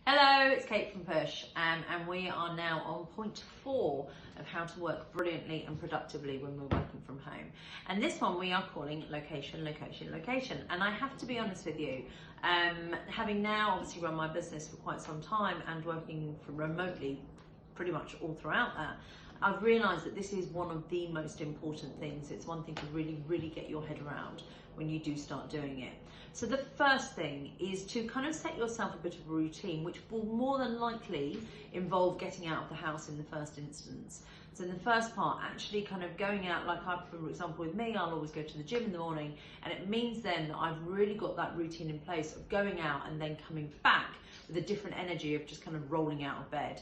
Hello, it's Kate from PUSH, and we are now on point 4 of how to work brilliantly and productively when we're working from home. And this one we are calling location, location, location. And I have to be honest with you, having now obviously run my business for quite some time and working remotely pretty much all throughout that, I've realised that this is one of the most important things. It's one thing to really get your head around when you do start doing it. So the first thing is to kind of set yourself a bit of a routine, which will more than likely involve getting out of the house in the first instance. So in the first part, actually kind of going out, like for example with me, I'll always go to the gym in the morning, and it means then that I've really got that routine in place of going out and then coming back with a different energy of just kind of rolling out of bed.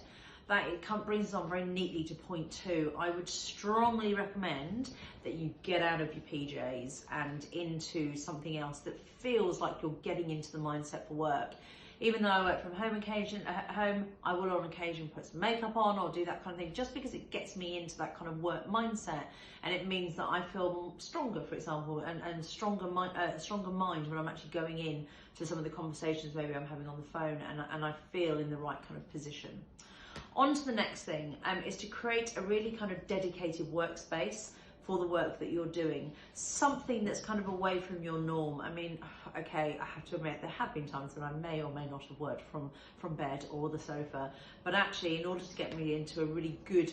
That brings us on very neatly to point 2. I would strongly recommend that you get out of your PJs and into something else that feels like you're getting into the mindset for work. Even though I work from home at home, I will on occasion put some makeup on or do that kind of thing, just because it gets me into that kind of work mindset, and it means that I feel stronger, for example, and stronger mind when I'm actually going in to some of the conversations maybe I'm having on the phone, and I feel in the right kind of position. On to the next thing is to create a really kind of dedicated workspace for the work that you're doing. Something that's kind of away from your norm. I mean, okay, I have to admit there have been times when I may or may not have worked from bed or the sofa, but actually in order to get me into a really good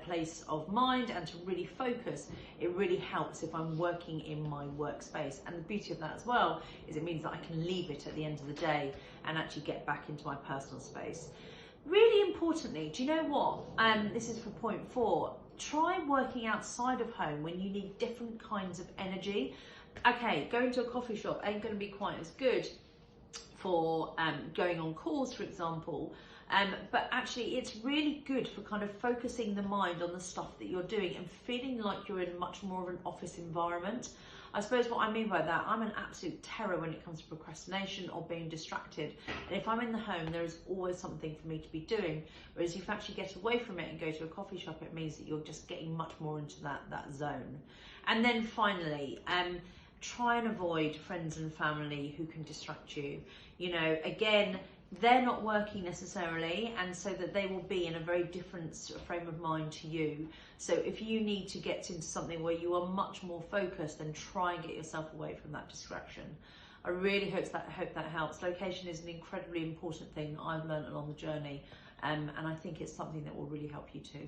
place of mind and to really focus, it really helps if I'm working in my workspace. And the beauty of that as well is it means that I can leave it at the end of the day and actually get back into my personal space. Really importantly, do you know what? This is for point 4. Try working outside of home when you need different kinds of energy. Okay, going to a coffee shop ain't going to be quite as good for going on calls, for example, but actually it's really good for kind of focusing the mind on the stuff that you're doing and feeling like you're in much more of an office environment. I suppose what I mean by that, I'm an absolute terror when it comes to procrastination or being distracted. And if I'm in the home, there is always something for me to be doing. Whereas if you actually get away from it and go to a coffee shop, it means that you're just getting much more into that zone. And then finally, try and avoid friends and family who can distract you. You know, again, they're not working necessarily, and so that they will be in a very different frame of mind to you. So if you need to get into something where you are much more focused, then try and get yourself away from that distraction. I really hope that helps. Location is an incredibly important thing that I've learned along the journey, and I think it's something that will really help you too.